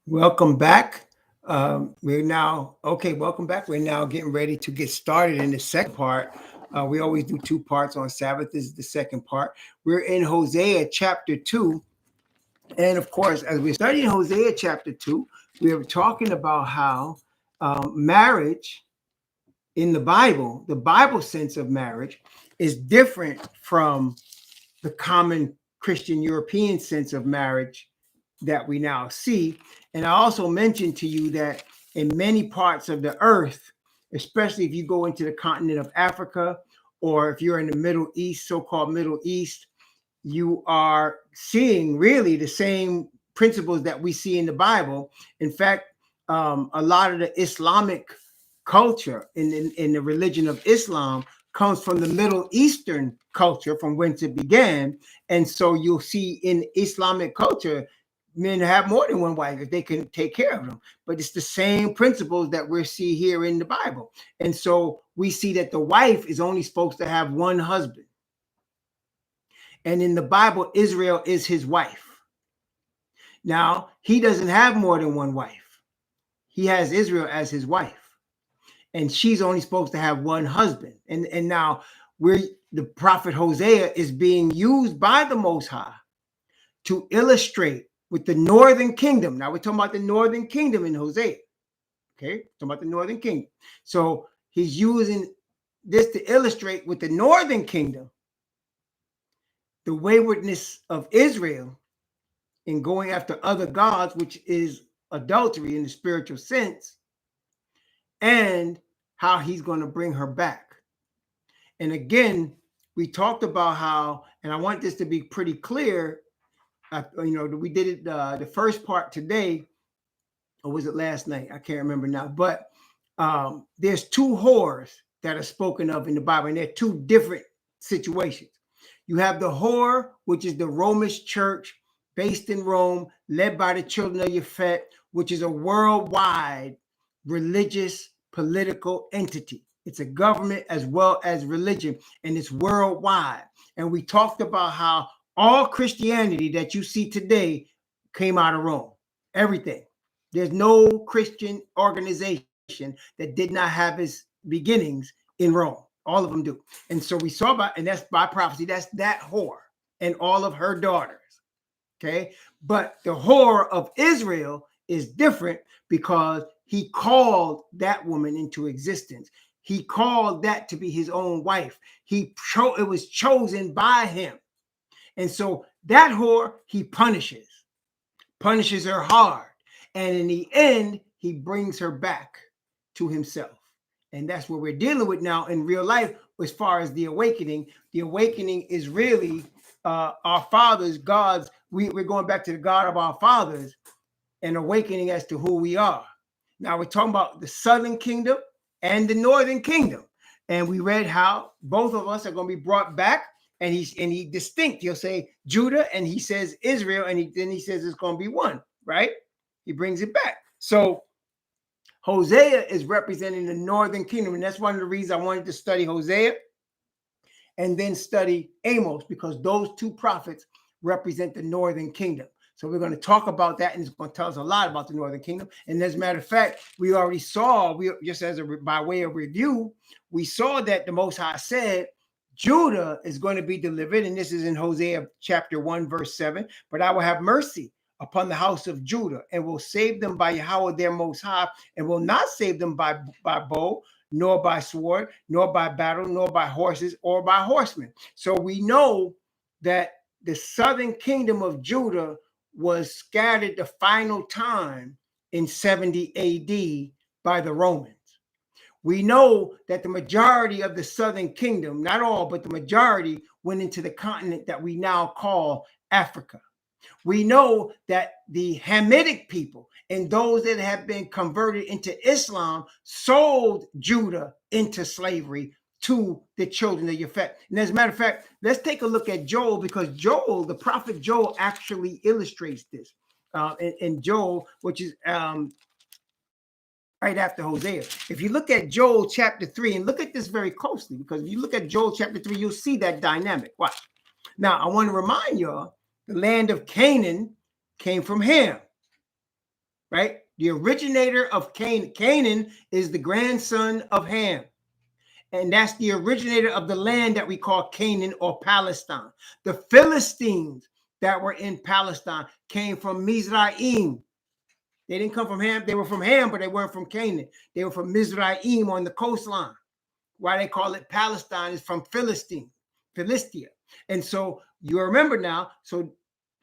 Welcome back. Welcome back. We're now getting ready to get started in the second part. We always do two parts on Sabbath. This is the second part. We're in Hosea chapter 2. And of course, as we're studying Hosea chapter 2, we are talking about how marriage in the Bible sense of marriage is different from the common Christian European sense of marriage that we now see. And I also mentioned to you that in many parts of the earth, especially if you go into the continent of Africa, or if you're in the Middle East, so-called Middle East, you are seeing really the same principles that we see in the Bible. In fact, a lot of the Islamic culture in the religion of Islam comes from the Middle Eastern culture from whence it began. And so you'll see in Islamic culture, men have more than one wife if they can take care of them. But it's the same principles that we see here in the Bible. And so we see that the wife is only supposed to have one husband. And in the Bible, Israel is his wife. Now, he doesn't have more than one wife. He has Israel as his wife. And she's only supposed to have one husband. And now the prophet Hosea is being used by the Most High to illustrate with the northern kingdom. Now we're talking about the northern kingdom in Hosea. Okay, talking about the northern kingdom. So he's using this to illustrate with the northern kingdom the waywardness of Israel in going after other gods, which is adultery in the spiritual sense, and how he's going to bring her back. And again, we talked about how, and I want this to be pretty clear. We did it the first part today, or was it last night? I can't remember now. But there's two whores that are spoken of in the Bible, and they're two different situations. You have the whore, which is the Romish church based in Rome, led by the children of Japhet, which is a worldwide religious political entity. It's a government as well as religion, and it's worldwide. And we talked about how all Christianity that you see today came out of Rome. Everything. There's no Christian organization that did not have its beginnings in Rome. All of them do. And so we saw about, and that's by prophecy, that's that whore and all of her daughters. Okay. But the whore of Israel is different because he called that woman into existence. He called that to be his own wife. It was chosen by him. And so that whore, he punishes her hard. And in the end, he brings her back to himself. And that's what we're dealing with now in real life as far as the awakening. The awakening is really our fathers, God's. We're going back to the God of our fathers and awakening as to who we are. Now we're talking about the southern kingdom and the northern kingdom. And we read how both of us are going to be brought back. And he distinct. He'll say Judah, and he says Israel, and then he says it's going to be one, right? He brings it back. So Hosea is representing the northern kingdom, and that's one of the reasons I wanted to study Hosea and then study Amos, because those two prophets represent the northern kingdom. So we're going to talk about that, and it's going to tell us a lot about the northern kingdom. And as a matter of fact, we already saw, by way of review, we saw that the Most High said Judah is going to be delivered, and this is in Hosea chapter 1, verse 7. But I will have mercy upon the house of Judah, and will save them by Yahweh their Most High, and will not save them by bow, nor by sword, nor by battle, nor by horses, or by horsemen. So we know that the southern kingdom of Judah was scattered the final time in 70 AD by the Romans. We know that the majority of the southern kingdom, not all, but the majority, went into the continent that we now call Africa. We know that the Hamitic people and those that have been converted into Islam sold Judah into slavery to the children of Japhet. And as a matter of fact, let's take a look at Joel, because Joel, the prophet Joel, actually illustrates this in Joel, which is right after Hosea. If you look at Joel chapter 3, and look at this very closely, because if you look at Joel chapter 3, you'll see that dynamic. Watch. Now, I want to remind y'all, the land of Canaan came from Ham. right? The originator of Canaan. Canaan is the grandson of Ham. And that's the originator of the land that we call Canaan or Palestine. The Philistines that were in Palestine came from Mizraim. They didn't come from Ham. They were from Ham, but they weren't from Canaan. They were from Mizraim on the coastline. Why they call it Palestine is from Philistia. And so you remember now, so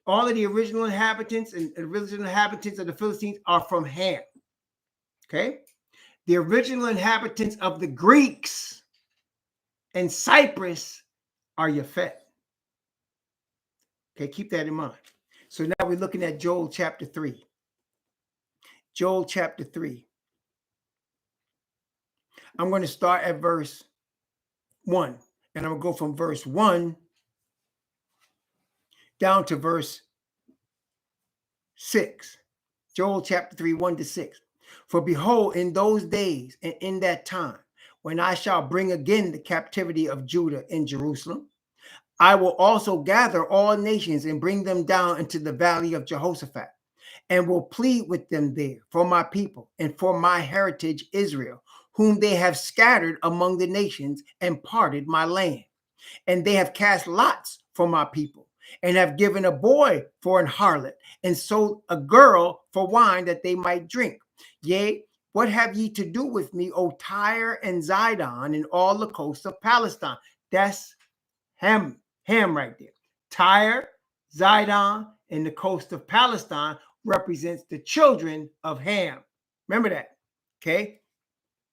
all of the original inhabitants and original inhabitants of the Philistines are from Ham. Okay? The original inhabitants of the Greeks and Cyprus are Yafet. Okay, keep that in mind. So now we're looking at Joel chapter 3. Joel chapter 3. I'm going to start at verse 1. And I'm going to go from verse 1 down to verse 6. Joel chapter 3, 1 to 6. For behold, in those days and in that time, when I shall bring again the captivity of Judah in Jerusalem, I will also gather all nations and bring them down into the valley of Jehoshaphat, and will plead with them there for my people and for my heritage Israel, whom they have scattered among the nations and parted my land. And they have cast lots for my people, and have given a boy for an harlot, and sold a girl for wine that they might drink. Yea, what have ye to do with me, O Tyre and Zidon, and all the coasts of Palestine? That's Ham right there. Tyre, Zidon, and the coast of Palestine represents the children of Ham. Remember that. Okay.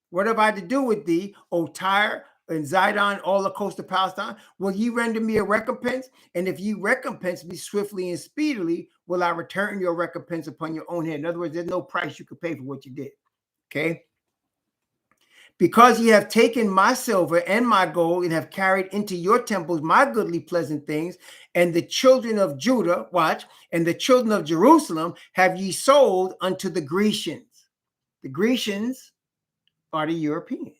What have I to do with thee, O Tyre and Zidon, all the coast of Palestine? Will ye render me a recompense? And if ye recompense me swiftly and speedily, will I return your recompense upon your own head? In other words, there's no price you could pay for what you did. Okay. Because ye have taken my silver and my gold, and have carried into your temples my goodly pleasant things, and the children of Judah, watch, and the children of Jerusalem have ye sold unto the Grecians. The Grecians are the Europeans.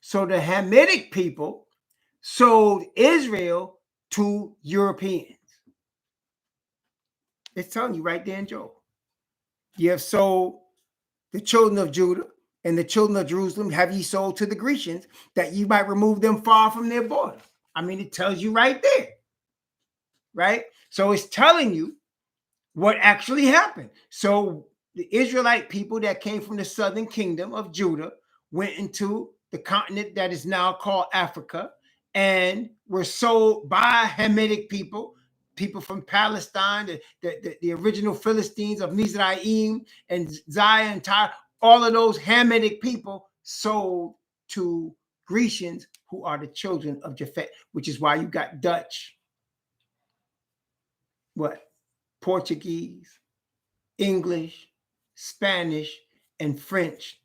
So the Hamitic people sold Israel to Europeans. It's telling you right there in Joel. You have sold the children of Judah and the children of Jerusalem have ye sold to the Grecians, that ye might remove them far from their border. I mean, it tells you right there, right? So it's telling you what actually happened. So the Israelite people that came from the southern kingdom of Judah went into the continent that is now called Africa, and were sold by Hamitic people from Palestine, the original Philistines of Mizraim and Zion, Tyre. All of those Hamitic people sold to Grecians, who are the children of Japhet, which is why you got Dutch, Portuguese, English, Spanish, and French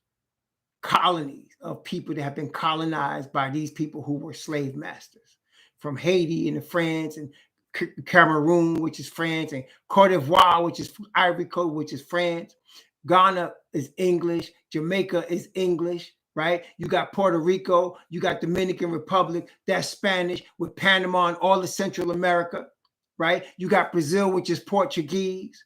colonies of people that have been colonized by these people who were slave masters, from Haiti into France, and Cameroon, which is France, and Cote d'Ivoire, which is Ivory Coast, which is France. Ghana is English. Jamaica is English, right? You got Puerto Rico, you got Dominican Republic, that's Spanish, with Panama and all of Central America, right? You got Brazil, which is Portuguese,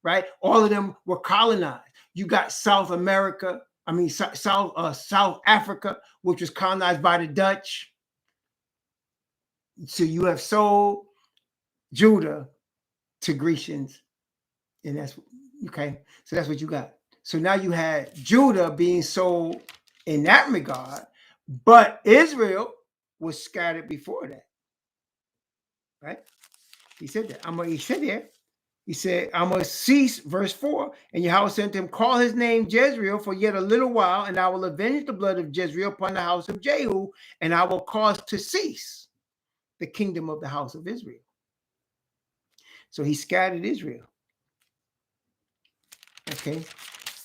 right? All of them were colonized. You got South America, South Africa, which was colonized by the Dutch. So you have sold Judah to Grecians, and that's okay. So that's what you got. So now you had Judah being sold in that regard, but Israel was scattered before that, right? He said that. He said there. He said, I'm going to cease, verse 4, and Yahweh said to him, call his name Jezreel for yet a little while, and I will avenge the blood of Jezreel upon the house of Jehu, and I will cause to cease the kingdom of the house of Israel. So he scattered Israel. Okay.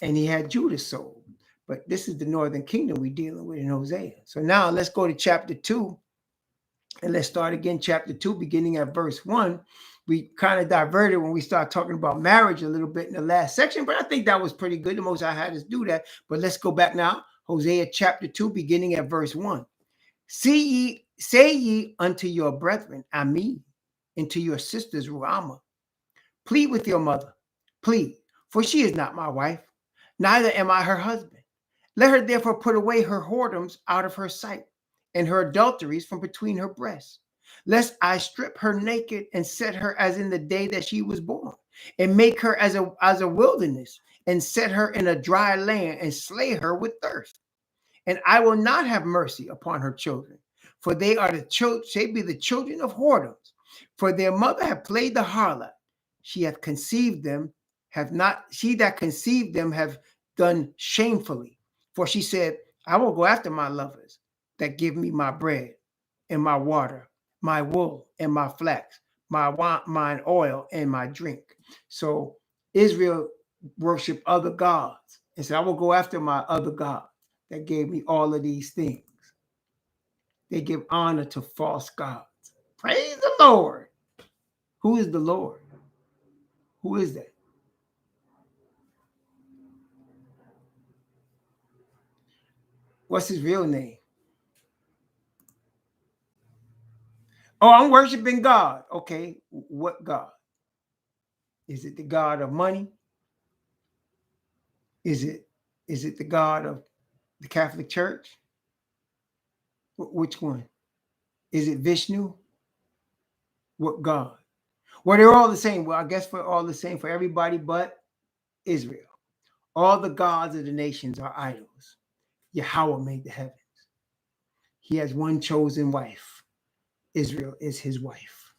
And he had Judah sold. But this is the northern kingdom we're dealing with in Hosea. So now let's go to chapter 2. And let's start again, chapter 2, beginning at verse 1. We kind of diverted when we started talking about marriage a little bit in the last section, but I think that was pretty good. The Most High had us do that. But let's go back now. Hosea chapter 2, beginning at verse 1. Say ye unto your brethren, Ami, and to your sisters, Ruama, plead with your mother, plead, for she is not my wife, neither am I her husband. Let her therefore put away her whoredoms out of her sight, and her adulteries from between her breasts, lest I strip her naked and set her as in the day that she was born, and make her as a wilderness, and set her in a dry land, and slay her with thirst. And I will not have mercy upon her children, for they are the children, they be the children of whoredoms, for their mother hath played the harlot. She hath conceived them, have not, she that conceived them have done shamefully. For she said, I will go after my lovers that give me my bread and my water, my wool and my flax, my wine, mine oil and my drink. So Israel worshiped other gods and said, I will go after my other gods that gave me all of these things. They give honor to false gods. Praise the Lord. Who is the Lord? Who is that? What's his real name? Oh, I'm worshiping God. Okay, what God? Is it the God of money? Is it the God of the Catholic Church? Which one? Is it Vishnu? What God? Well, they're all the same. Well, I guess we're all the same for everybody but Israel. All the gods of the nations are idols. Yahweh made the heavens. He has one chosen wife. Israel is his wife.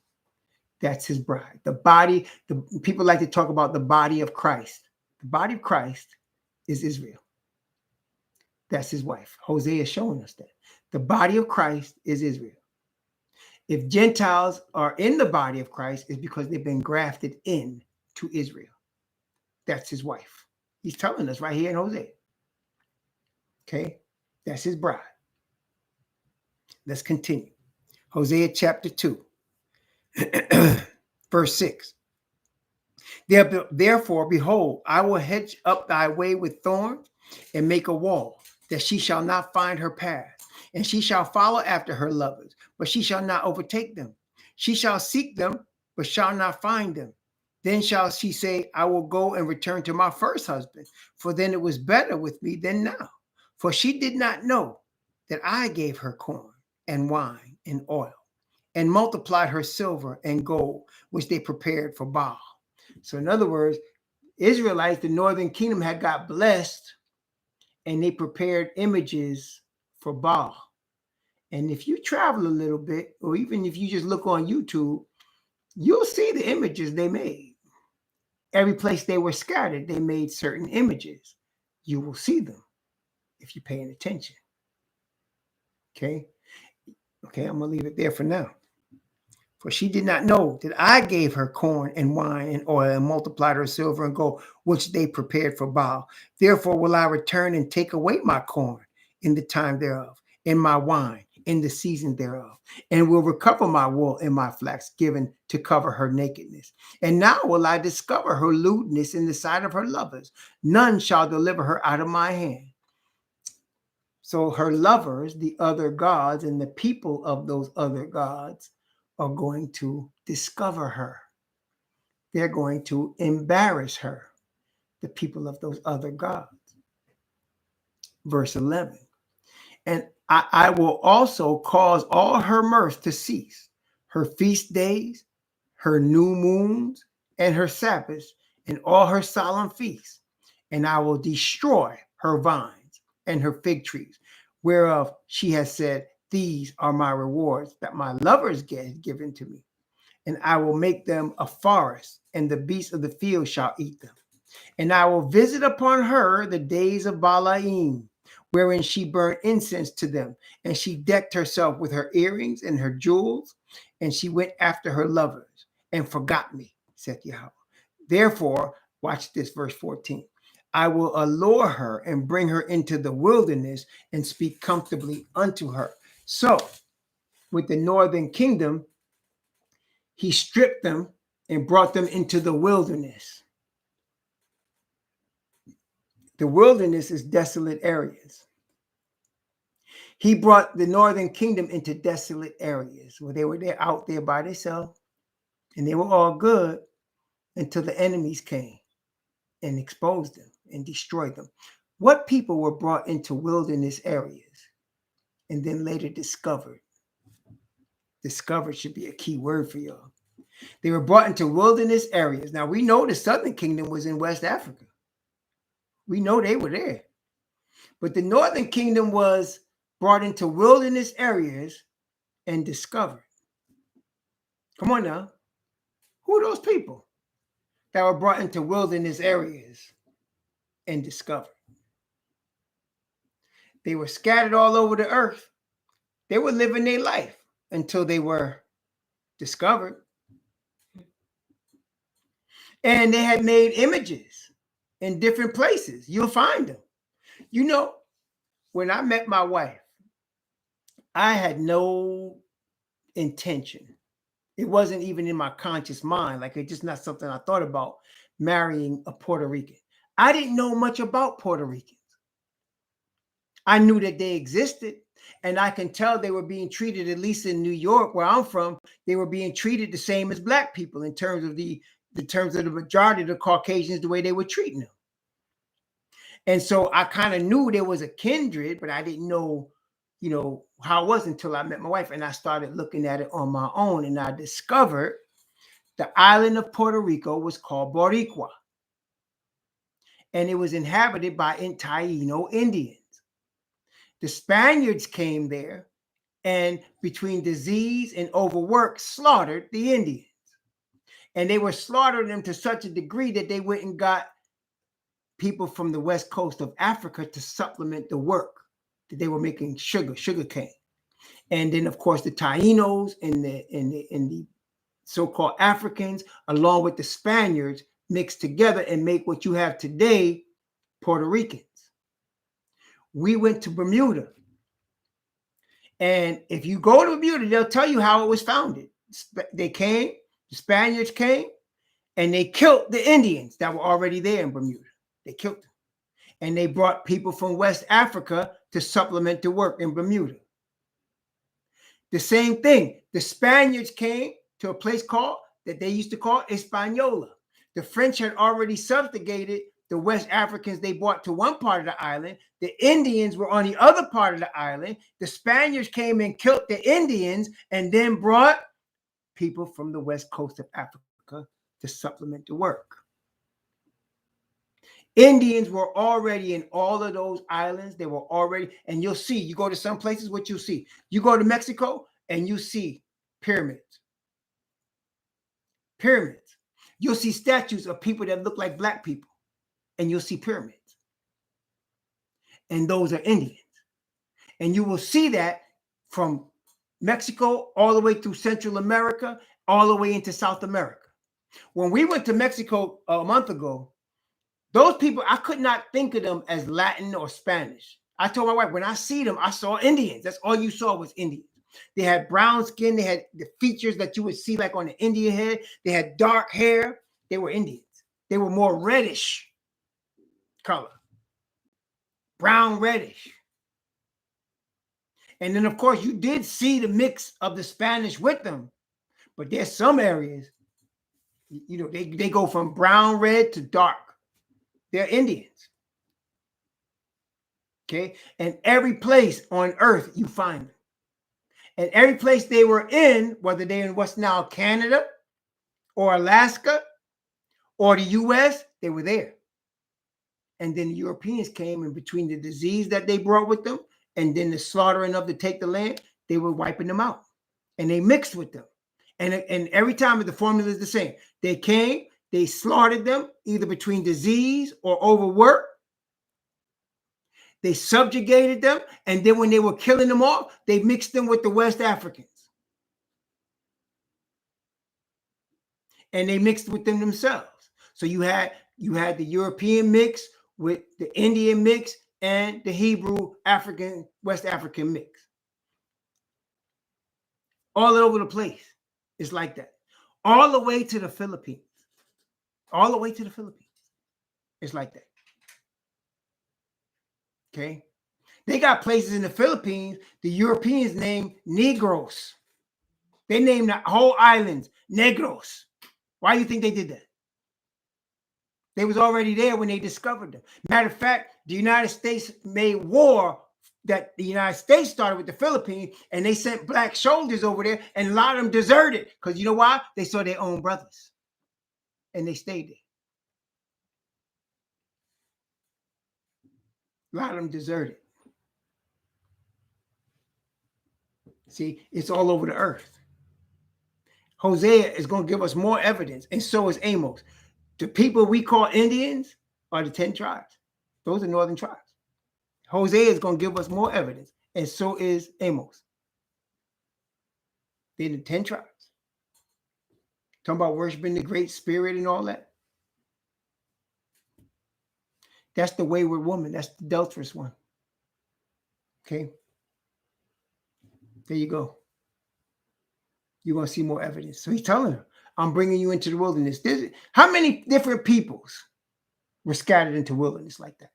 That's his bride. The body, the people like to talk about the body of Christ. The body of Christ is Israel. That's his wife. Hosea is showing us that. The body of Christ is Israel. If Gentiles are in the body of Christ, it's because they've been grafted in to Israel. That's his wife. He's telling us right here in Hosea. Okay, that's his bride. Let's continue. Hosea chapter 2, verse 6. Therefore, behold, I will hedge up thy way with thorns and make a wall, that she shall not find her path. And she shall follow after her lovers, but she shall not overtake them. She shall seek them, but shall not find them. Then shall she say, I will go and return to my first husband, for then it was better with me than now. For she did not know that I gave her corn and wine and oil, and multiplied her silver and gold, which they prepared for Baal. So in other words, Israelites, the northern kingdom, had got blessed, and they prepared images for Baal. And if you travel a little bit, or even if you just look on YouTube, you'll see the images they made. Every place they were scattered, they made certain images. You will see them if you're paying attention. Okay, I'm going to leave it there for now. For she did not know that I gave her corn and wine and oil and multiplied her silver and gold, which they prepared for Baal. Therefore will I return and take away my corn in the time thereof, and my wine in the season thereof, and will recover my wool and my flax given to cover her nakedness. And now will I discover her lewdness in the sight of her lovers. None shall deliver her out of my hand. So her lovers, the other gods, and the people of those other gods are going to discover her. They're going to embarrass her, the people of those other gods. Verse 11. And I will also cause all her mirth to cease, her feast days, her new moons, and her Sabbaths, and all her solemn feasts. And I will destroy her vines and her fig trees, whereof she has said, these are my rewards that my lovers get given to me. And I will make them a forest, and the beasts of the field shall eat them. And I will visit upon her the days of Baalim, wherein she burned incense to them, and she decked herself with her earrings and her jewels, and she went after her lovers and forgot me, saith Yahweh. Therefore, watch this, verse 14. I will allure her and bring her into the wilderness and speak comfortably unto her. So, with the northern kingdom, he stripped them and brought them into the wilderness. The wilderness is desolate areas. He brought the northern kingdom into desolate areas where they were there out there by themselves, and they were all good until the enemies came. and exposed them and destroyed them. What people were brought into wilderness areas and then later discovered? Discovered should be a key word for y'all. They were brought into wilderness areas. Now, we know the southern kingdom was in West Africa. We know they were there. But the northern kingdom was brought into wilderness areas and discovered. Come on now. Who are those people that were brought into wilderness areas and discovered? They were scattered all over the earth. They were living their life until they were discovered. And they had made images in different places. You'll find them. You know, when I met my wife, I had no intention. It wasn't even in my conscious mind. Like, it's just not something I thought about, marrying a Puerto Rican. I didn't know much about Puerto Ricans. I knew that they existed, and I can tell they were being treated, at least in New York, where I'm from, they were being treated the same as Black people in terms of the majority of the Caucasians, the way they were treating them. And so I kind of knew there was a kindred, but I didn't know, how it was until I met my wife, and I started looking at it on my own, and I discovered the island of Puerto Rico was called Boricua, and it was inhabited by Taíno Indians. The Spaniards came there, and between disease and overwork, slaughtered the Indians. And they were slaughtering them to such a degree that they went and got people from the west coast of Africa to supplement the work that they were making sugar cane. And then, of course, the Taínos and the so-called Africans, along with the Spaniards, mixed together and make what you have today, Puerto Ricans. We went to Bermuda. And if you go to Bermuda, they'll tell you how it was founded. The Spaniards came, and they killed the Indians that were already there in Bermuda. They killed them. And they brought people from West Africa to supplement the work in Bermuda. The same thing. The Spaniards came to a place that they used to call Hispaniola. The French had already subjugated the West Africans they brought to one part of the island. The Indians were on the other part of the island. The Spaniards came and killed the Indians and then brought people from the west coast of Africa to supplement the work. Indians were already in all of those islands. They were already, and you'll see, you go to some places, what you'll see. You go to Mexico and you see pyramids. Pyramids. You'll see statues of people that look like Black people. And you'll see pyramids. And those are Indians. And you will see that from Mexico all the way through Central America, all the way into South America. When we went to Mexico a month ago, those people, I could not think of them as Latin or Spanish. I told my wife, when I see them, I saw Indians. That's all you saw was Indians. They had brown skin. They had the features that you would see like on the Indian head. They had dark hair. They were Indians. They were more reddish color. Brown reddish. And then, of course, you did see the mix of the Spanish with them. But there's some areas, they go from brown red to dark. They're Indians. Okay? And every place on earth you find them. And every place they were in, whether they're in what's now Canada or Alaska or the US, they were there. And then the Europeans came, and between the disease that they brought with them and then the slaughtering of to take the land, they were wiping them out. And they mixed with them. And every time the formula is the same. They came, they slaughtered them either between disease or overwork. They subjugated them. And then when they were killing them off, they mixed them with the West Africans. And they mixed with them themselves. So you had the European mix with the Indian mix and the Hebrew African, West African mix. All over the place. It's like that. All the way to the Philippines. All the way to the Philippines. It's like that. Okay? They got places in the Philippines, the Europeans named Negros. They named the whole islands Negros. Why do you think they did that? They was already there when they discovered them. Matter of fact, the United States made war that the United States started with the Philippines, and they sent black soldiers over there, and a lot of them deserted. Because you know why? They saw their own brothers, and they stayed there. A lot of them deserted. See, it's all over the earth. Hosea is going to give us more evidence, and so is Amos. The people we call Indians are the 10 tribes. Those are northern tribes. Hosea is going to give us more evidence, and so is Amos. They're the 10 tribes. Talking about worshiping the Great Spirit and all that. That's the wayward woman. That's the adulterous one. Okay. There you go. You're going to see more evidence. So he's telling her, I'm bringing you into the wilderness. How many different peoples were scattered into wilderness like that?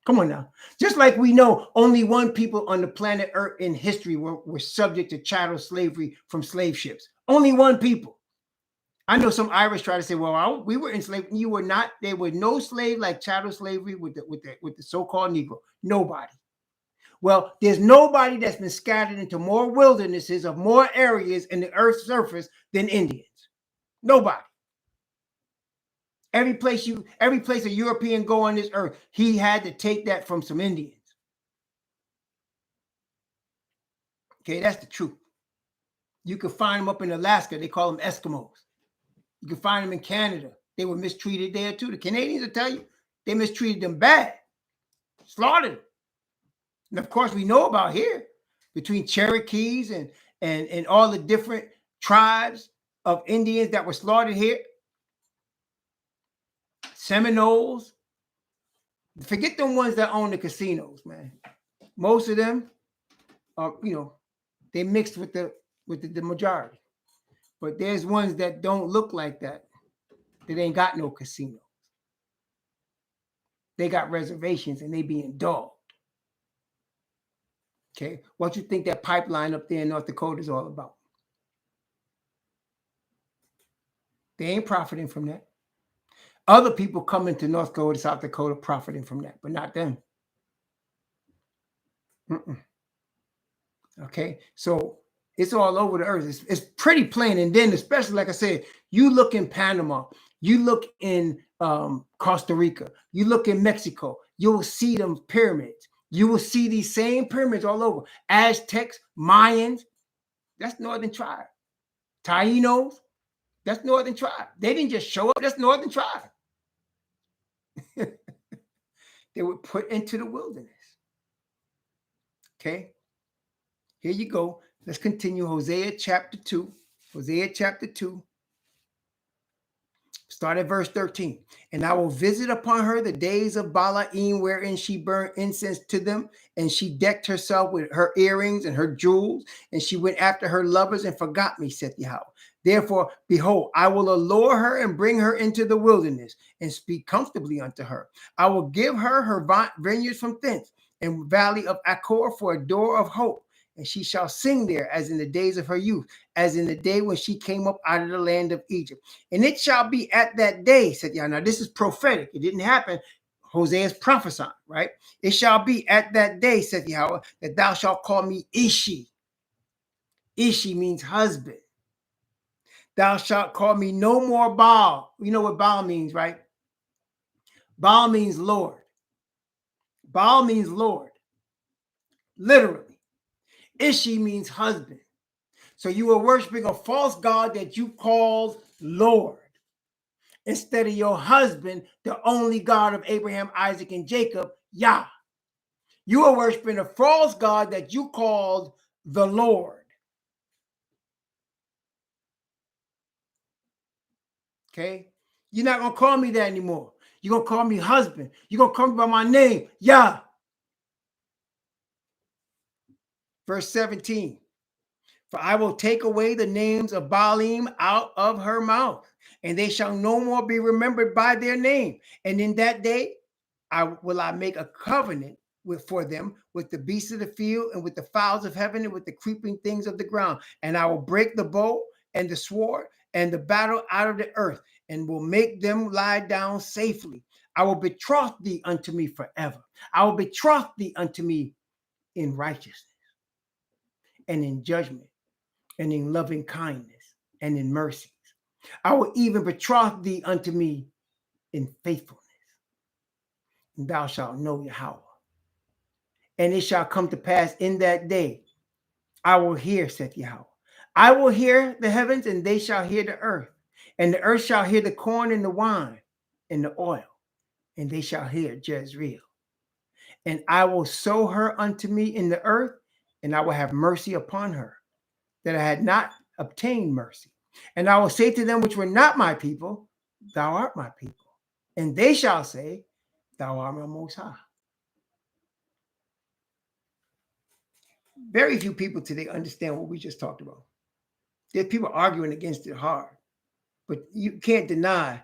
Come on now. Just like we know only one people on the planet Earth in history were subject to chattel slavery from slave ships. Only one people. I know some Irish try to say, well, we were enslaved. You were not. There was no slave like chattel slavery with the so-called Negro. Nobody. Well, there's nobody that's been scattered into more wildernesses of more areas in the earth's surface than Indians. Nobody. Every place a European go on this earth, he had to take that from some Indians. Okay, that's the truth. You can find them up in Alaska. They call them Eskimos. You can find them in Canada. They were mistreated there too. The Canadians will tell you they mistreated them bad, slaughtered them. And of course, we know about here between Cherokees and all the different tribes of Indians that were slaughtered here. Seminoles. Forget the ones that own the casinos, man. Most of them are, they mixed with the majority. But there's ones that don't look like that. That ain't got no casinos. They got reservations and they being dogged. Okay, what you think that pipeline up there in North Dakota is all about? They ain't profiting from that. Other people coming to North Dakota, South Dakota, profiting from that, but not them. Okay, so it's all over the earth. It's pretty plain. And then, especially like I said, you look in Panama, you look in Costa Rica, you look in Mexico, you will see them pyramids. You will see these same pyramids all over. Aztecs, Mayans, that's northern tribe. Tainos, that's northern tribe. They didn't just show up, that's northern tribe. They were put into the wilderness. Okay, here you go. Let's continue. Hosea chapter 2. Hosea chapter 2. Start at verse 13. And I will visit upon her the days of Baalim, wherein she burned incense to them, and she decked herself with her earrings and her jewels, and she went after her lovers and forgot me, saith Yahweh. Therefore, behold, I will allure her and bring her into the wilderness and speak comfortably unto her. I will give her vineyards from thence, and valley of Achor for a door of hope. And she shall sing there as in the days of her youth, as in the day when she came up out of the land of Egypt. And it shall be at that day, said Yahweh. Now, this is prophetic. It didn't happen. Hosea is prophesying, right? It shall be at that day, said Yahweh, that thou shalt call me Ishi. Ishi means husband. Thou shalt call me no more Baal. You know what Baal means, right? Baal means Lord. Baal means Lord. Literally. Ishi means husband. So you were worshiping a false god that you called Lord instead of your husband, the only God of Abraham, Isaac, and Jacob, Yah. You were worshiping a false god that you called the Lord. Okay? You're not going to call me that anymore. You're going to call me husband. You're going to call me by my name, Yah. Verse 17. For I will take away the names of Baalim out of her mouth, and they shall no more be remembered by their name. And in that day I make a covenant for them with the beasts of the field and with the fowls of heaven and with the creeping things of the ground. And I will break the bow and the sword and the battle out of the earth, and will make them lie down safely. I will betroth thee unto me forever. I will betroth thee unto me in righteousness and in judgment and in loving kindness and in mercies. I will even betroth thee unto me in faithfulness. And thou shalt know Yahweh. And it shall come to pass in that day, I will hear, saith Yahweh. I will hear the heavens, and they shall hear the earth. And the earth shall hear the corn and the wine and the oil, and they shall hear Jezreel. And I will sow her unto me in the earth, and I will have mercy upon her, that I had not obtained mercy. And I will say to them which were not my people, thou art my people. And they shall say, thou art my most high. Very few people today understand what we just talked about. There's people arguing against it hard, but you can't deny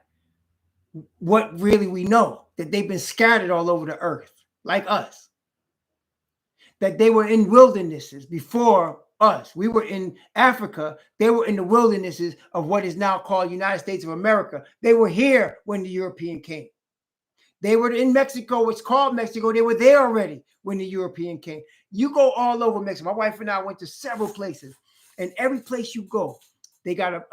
what really we know, that they've been scattered all over the earth, like us, that they were in wildernesses before us. We were in Africa. They were in the wildernesses of what is now called United States of America. They were here when the European came. They were in Mexico. It's called Mexico. They were there already when the European came. You go all over Mexico. My wife and I went to several places, and every place you go, they got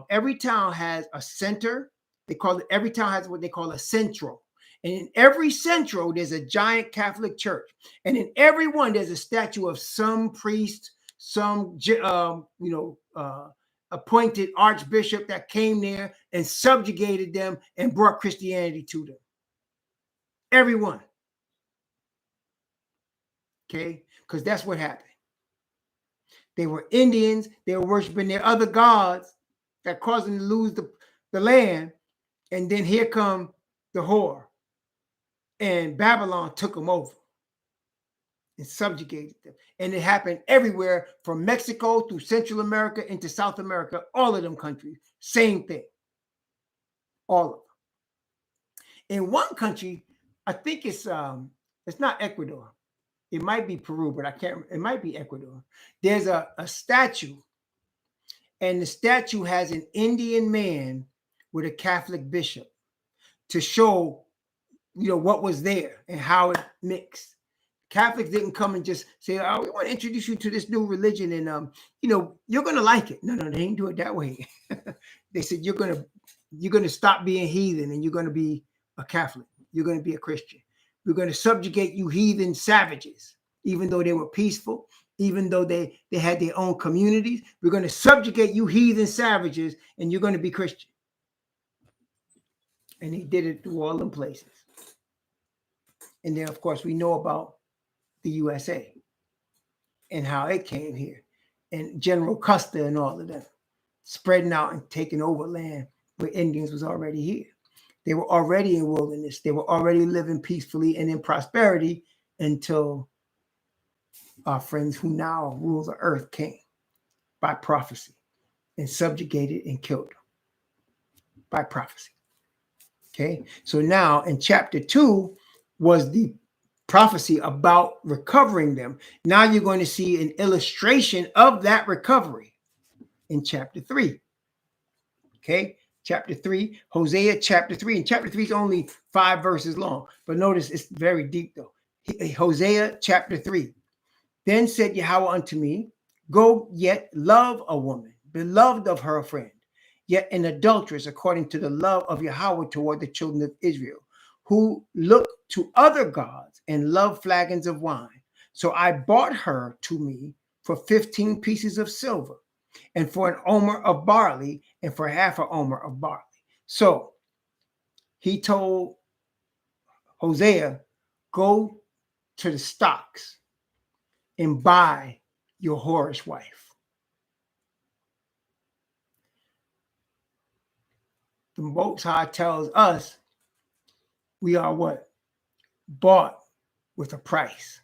every town has a center. They call it, every town has what they call a centro. And in every centro, there's a giant Catholic church. And in every one, there's a statue of some priest, some, appointed archbishop that came there and subjugated them and brought Christianity to them. Everyone. Okay? Because that's what happened. They were Indians. They were worshiping their other gods that caused them to lose the land. And then here come the whore. And Babylon took them over and subjugated them. And it happened everywhere from Mexico through Central America into South America, all of them countries. Same thing. All of them. In one country, I think it's not Ecuador. It might be Peru, but I can't. It might be Ecuador. There's a statue, and the statue has an Indian man with a Catholic bishop to show, what was there and how it mixed. Catholics didn't come and just say, "Oh, we want to introduce you to this new religion, and you're gonna like it." No, they didn't do it that way. They said you're gonna stop being heathen, and you're gonna be a Catholic. You're gonna be a Christian. We're going to subjugate you heathen savages, even though they were peaceful, even though they had their own communities. We're going to subjugate you heathen savages, and you're going to be Christian. And he did it through all them places. And then, of course, we know about the USA and how it came here, and General Custer and all of them spreading out and taking over land where Indians was already here. They were already in wilderness. They were already living peacefully and in prosperity until our friends who now rule the earth came by prophecy and subjugated and killed them by prophecy. Okay, so now in chapter 2 was the prophecy about recovering them. Now you're going to see an illustration of that recovery in chapter 3. Okay. Chapter 3, Hosea chapter 3. And chapter 3 is only 5 verses long. But notice it's very deep though. Hosea chapter 3. Then said Yahweh unto me, go yet love a woman, beloved of her friend, yet an adulteress according to the love of Yahweh toward the children of Israel, who look to other gods and love flagons of wine. So I bought her to me for 15 pieces of silver, and for an omer of barley, and for half an omer of barley. So he told Hosea, go to the stocks and buy your whorish wife. The Most High tells us we are what? Bought with a price.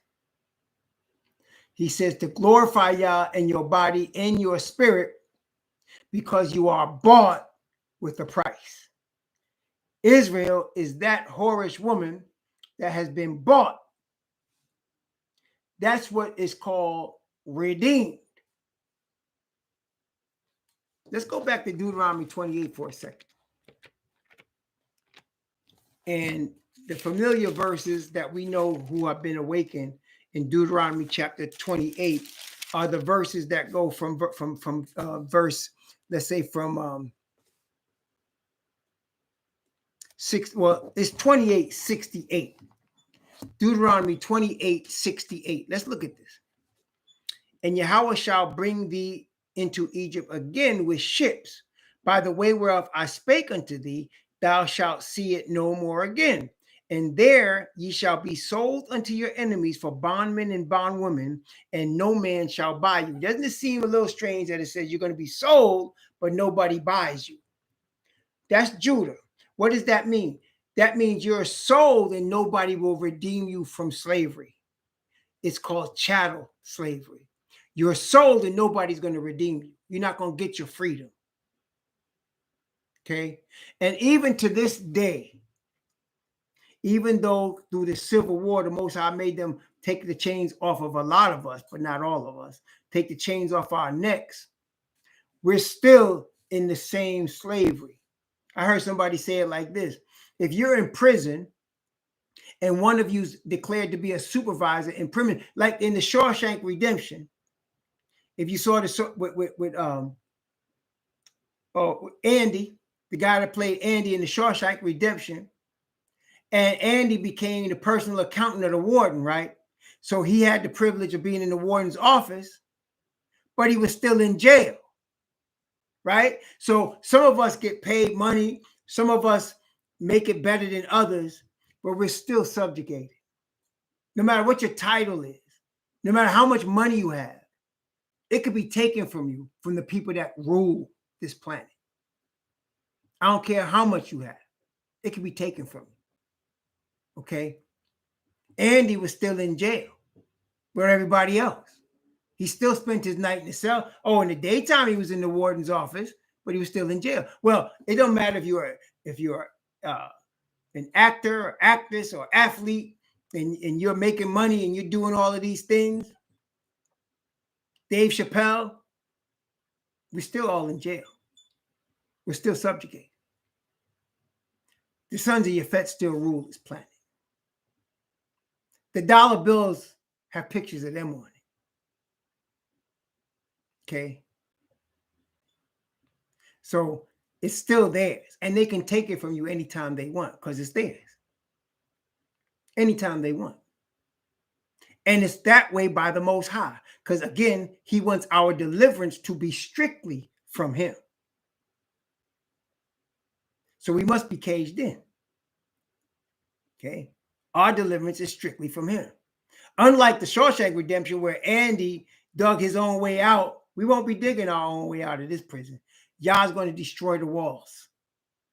He says to glorify Yah in your body and your spirit, because you are bought with a price. Israel is that whorish woman that has been bought. That's what is called redeemed. Let's go back to Deuteronomy 28 for a second. And the familiar verses that we know who have been awakened in Deuteronomy chapter 28 are the verses that go from verse, let's say from 6, well, it's 28:68. Deuteronomy 28:68. Let's look at this. And Yahweh shall bring thee into Egypt again with ships, by the way whereof I spake unto thee, thou shalt see it no more again. And there ye shall be sold unto your enemies for bondmen and bondwomen, and no man shall buy you. Doesn't it seem a little strange that it says you're going to be sold, but nobody buys you? That's Judah. What does that mean? That means you're sold and nobody will redeem you from slavery. It's called chattel slavery. You're sold and nobody's going to redeem you. You're not going to get your freedom. Okay? And even to this day, even though through the Civil War, the Most High made them take the chains off of a lot of us, but not all of us, take the chains off our necks, we're still in the same slavery. I heard somebody say it like this. If you're in prison and one of you's declared to be a supervisor in prison, like in the Shawshank Redemption, if you saw this with Andy, the guy that played Andy in the Shawshank Redemption, and Andy became the personal accountant of the warden, right? So he had the privilege of being in the warden's office, but he was still in jail, right? So some of us get paid money, some of us make it better than others, but we're still subjugated. No matter what your title is, no matter how much money you have, it could be taken from you, from the people that rule this planet. I don't care how much you have. It could be taken from you. Okay? Andy was still in jail with everybody else. He still spent his night in the cell. Oh, in the daytime, he was in the warden's office, but he was still in jail. Well, it don't matter if you're an actor or actress or athlete and you're making money and you're doing all of these things. Dave Chappelle, we're still all in jail. We're still subjugated. The sons of Yafet still rule this planet. The dollar bills have pictures of them on it. Okay? So it's still theirs. And they can take it from you anytime they want because it's theirs. Anytime they want. And it's that way by the Most High. Because again, he wants our deliverance to be strictly from him. So we must be caged in. Okay? Our deliverance is strictly from him. Unlike the Shawshank Redemption, where Andy dug his own way out, we won't be digging our own way out of this prison. Yah's going to destroy the walls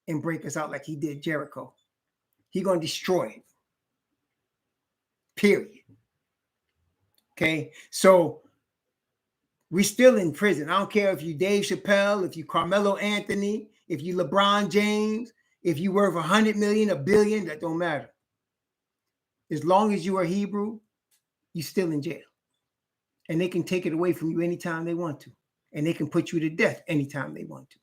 and break us out like he did Jericho. He's going to destroy it. Period. Okay? So we're still in prison. I don't care if you Dave Chappelle, if you Carmelo Anthony, if you LeBron James, if you worth 100 million, a billion, that don't matter. As long as you are Hebrew, you're still in jail. And they can take it away from you anytime they want to. And they can put you to death anytime they want to.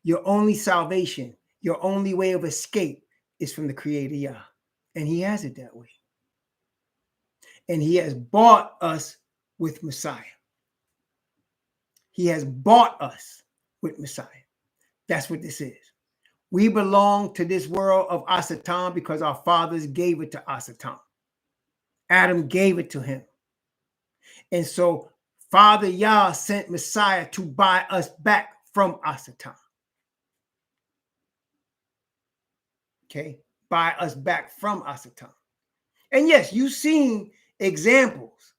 Your only salvation, your only way of escape is from the Creator Yah. And he has it that way. And he has bought us with Messiah. He has bought us with Messiah. That's what this is. We belong to this world of Asatan because our fathers gave it to Asatan. Adam gave it to him. And so Father Yah sent Messiah to buy us back from Asatan. Okay? Buy us back from Asatan. And yes, you've seen examples.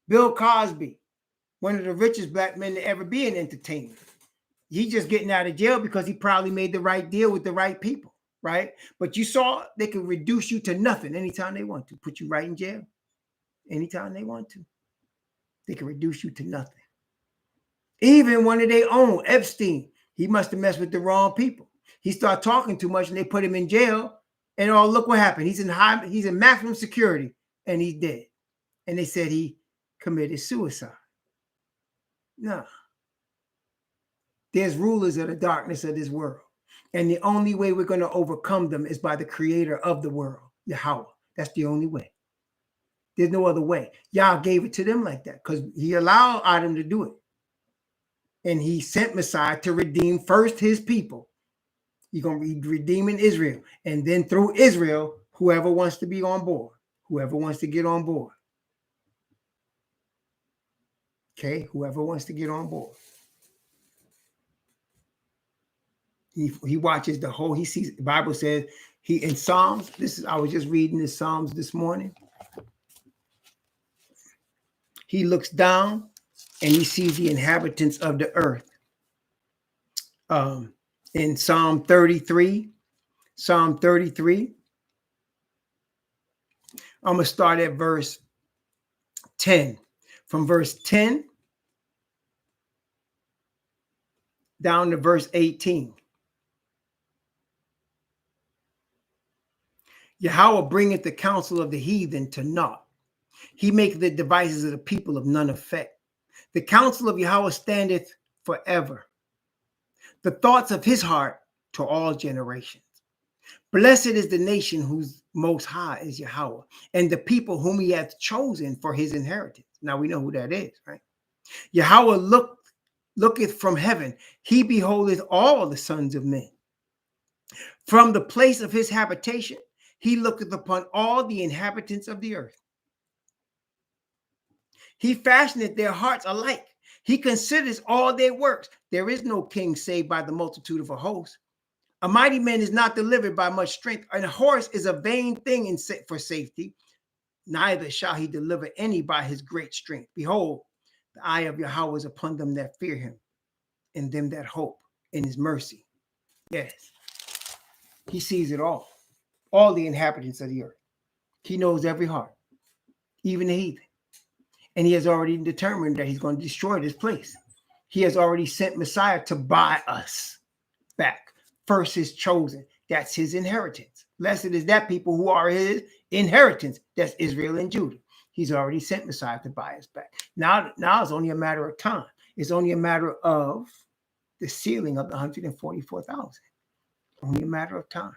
Bill Cosby, one of the richest black men to ever be an entertainer. He's just getting out of jail because he probably made the right deal with the right people, right? But you saw they can reduce you to nothing anytime they want to, put you right in jail anytime they want to. They can reduce you to nothing. Even one of their own, Epstein, he must have messed with the wrong people. He started talking too much and they put him in jail. And oh, look what happened. He's in maximum security and he's dead. And they said he committed suicide. No. There's rulers of the darkness of this world. And the only way we're going to overcome them is by the creator of the world, Yahweh. That's the only way. There's no other way. Yah gave it to them like that because he allowed Adam to do it. And he sent Messiah to redeem first his people. He's going to be redeeming Israel. And then through Israel, whoever wants to be on board, whoever wants to get on board. Okay, whoever wants to get on board. He watches the whole, he sees, the Bible says, he in Psalms, I was just reading the Psalms this morning. He looks down and he sees the inhabitants of the earth. In Psalm 33, I'm going to start at verse 10. From verse 10 down to verse 18. Yahweh bringeth the counsel of the heathen to naught. He maketh the devices of the people of none effect. The counsel of Yahweh standeth forever. The thoughts of his heart to all generations. Blessed is the nation whose most high is Yahweh, and the people whom he hath chosen for his inheritance. Now we know who that is, right? Yahweh looketh from heaven. He beholdeth all the sons of men. From the place of his habitation, he looketh upon all the inhabitants of the earth. He fashioneth their hearts alike. He considers all their works. There is no king saved by the multitude of a host. A mighty man is not delivered by much strength. And a horse is a vain thing for safety. Neither shall he deliver any by his great strength. Behold, the eye of Yahweh is upon them that fear him, and them that hope in his mercy. Yes, he sees it all the inhabitants of the earth. He knows every heart, even the heathen. And he has already determined that he's going to destroy this place. He has already sent Messiah to buy us back. First his chosen. That's his inheritance. Blessed is that people who are his inheritance. That's Israel and Judah. He's already sent Messiah to buy us back. Now it's only a matter of time. It's only a matter of the sealing of the 144,000. Only a matter of time.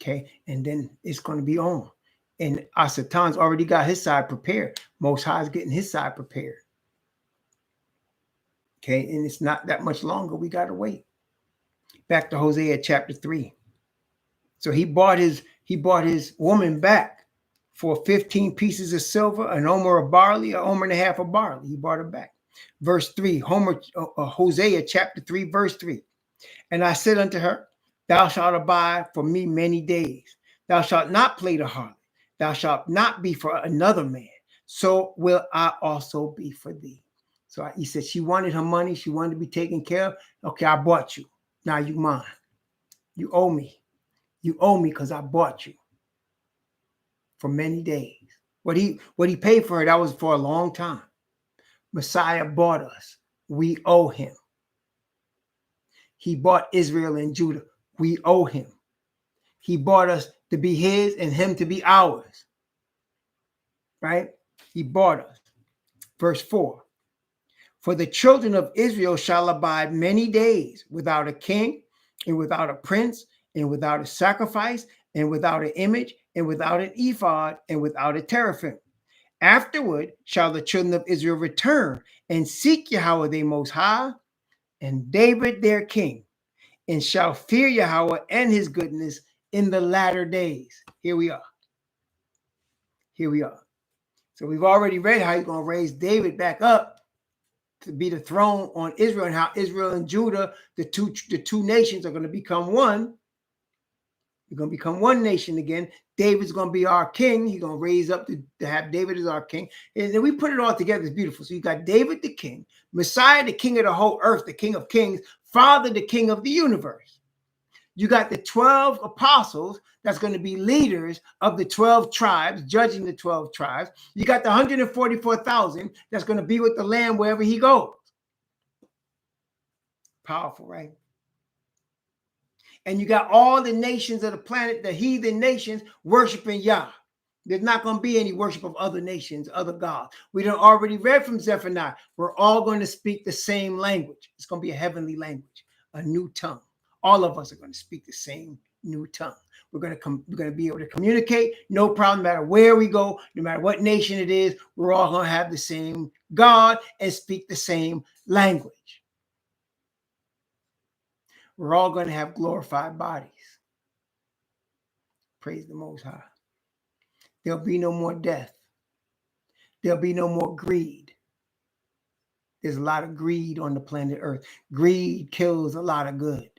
Okay. And then it's going to be on. And Satan's already got his side prepared. Most High is getting his side prepared. Okay. And it's not that much longer. We got to wait. Back to Hosea chapter 3. So he bought his woman back for 15 pieces of silver, an omer of barley, an omer and a half of barley. He bought her back. Verse 3, Hosea chapter 3, verse 3. And I said unto her, thou shalt abide for me many days. Thou shalt not play the harlot. Thou shalt not be for another man. So will I also be for thee. So he said she wanted her money. She wanted to be taken care of. Okay, I bought you. Now you mine. You owe me. You owe me because I bought you for many days. What he paid for her, that was for a long time. Messiah bought us. We owe him. He bought Israel and Judah. We owe him. He bought us to be his and him to be ours. Right? He bought us. Verse 4. For the children of Israel shall abide many days without a king and without a prince and without a sacrifice and without an image and without an ephod and without a teraphim. Afterward shall the children of Israel return and seek Yahweh their most high and David their king, and shall fear Yahweh and his goodness in the latter days. Here we are. Here we are. So we've already read how he's going to raise David back up to be the throne on Israel, and how Israel and Judah, the two nations, are going to become one. We're going to become one nation again. David's going to be our king. He's going to raise up to have David as our king. And then we put it all together. It's beautiful. So you got David the king, Messiah the king of the whole earth, the king of kings, Father the king of the universe. You got the 12 apostles that's going to be leaders of the 12 tribes, judging the 12 tribes. You got the 144,000 that's going to be with the Lamb wherever he goes. Powerful, right? And you got all the nations of the planet, the heathen nations, worshiping Yah. There's not going to be any worship of other nations, other gods. We done already read from Zephaniah. We're all going to speak the same language. It's going to be a heavenly language, a new tongue. All of us are going to speak the same new tongue. We're going to be able to communicate, no problem, no matter where we go, no matter what nation it is. We're all going to have the same God and speak the same language. We're all going to have glorified bodies. Praise the Most High. There'll be no more death. There'll be no more greed. There's a lot of greed on the planet Earth. Greed kills a lot of good.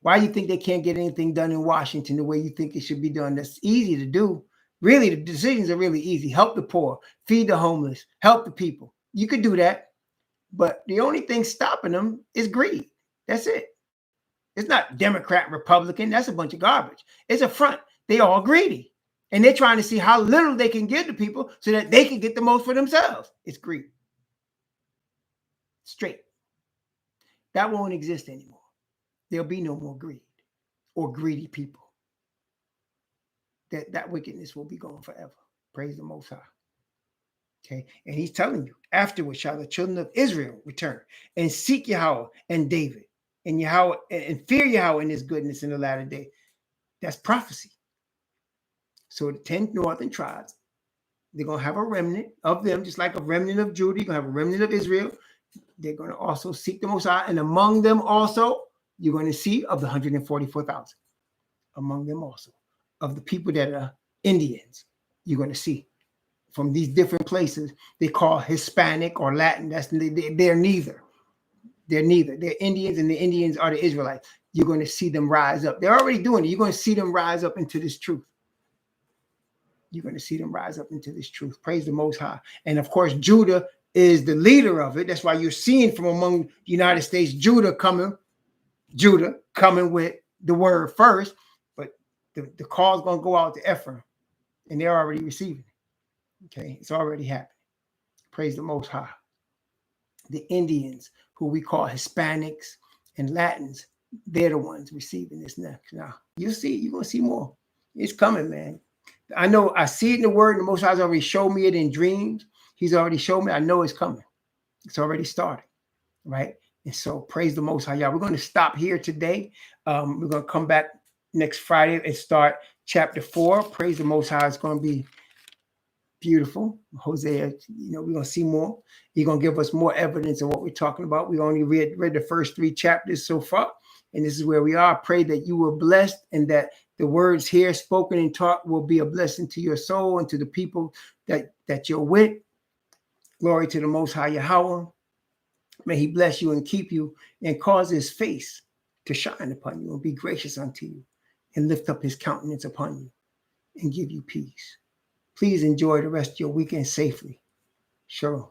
Why do you think they can't get anything done in Washington the way you think it should be done? That's easy to do. Really, the decisions are really easy. Help the poor, feed the homeless, help the people. You could do that. But the only thing stopping them is greed. That's it. It's not Democrat, Republican. That's a bunch of garbage. It's a front. They all greedy. And they're trying to see how little they can give to people so that they can get the most for themselves. It's greed. Straight. That won't exist anymore. There'll be no more greed or greedy people. That wickedness will be gone forever. Praise the Most High. Okay. And he's telling you, afterwards shall the children of Israel return and seek Yahweh and David and Yahweh and fear Yahweh in his goodness in the latter day. That's prophecy. So the 10 northern tribes, they're going to have a remnant of them, just like a remnant of Judah. You're going to have a remnant of Israel. They're going to also seek the Most High. And among them also, you're going to see of the 144,000. Among them also, of the people that are Indians, you're going to see from these different places. They call Hispanic or Latin. They're neither. They're neither. They're Indians, and the Indians are the Israelites. You're going to see them rise up. They're already doing it. You're going to see them rise up into this truth. You're going to see them rise up into this truth. Praise the Most High. And of course, Judah is the leader of it. That's why you're seeing from among the United States, Judah coming with the word first. But the call's going to go out to Ephraim, and they're already receiving it. Okay, it's already happening. Praise the Most High. The Indians, who we call Hispanics and Latins, they're the ones receiving this next. Now, you're going to see more. It's coming, man. I know I see it in the word, and the Most High's already showed me it in dreams. He's already showed me. I know it's coming. It's already started, right? And so praise the Most High. Y'all, we're going to stop here today. We're going to come back next Friday and start chapter 4. Praise the Most High. It's going to be beautiful. Hosea, we're going to see more. He's going to give us more evidence of what we're talking about. We only read the first 3 chapters so far, and this is where we are. I pray that you were blessed and that the words here spoken and taught will be a blessing to your soul and to the people that you're with. Glory to the Most High Yahweh. May he bless you and keep you and cause his face to shine upon you and be gracious unto you and lift up his countenance upon you and give you peace. Please enjoy the rest of your weekend safely. Shalom.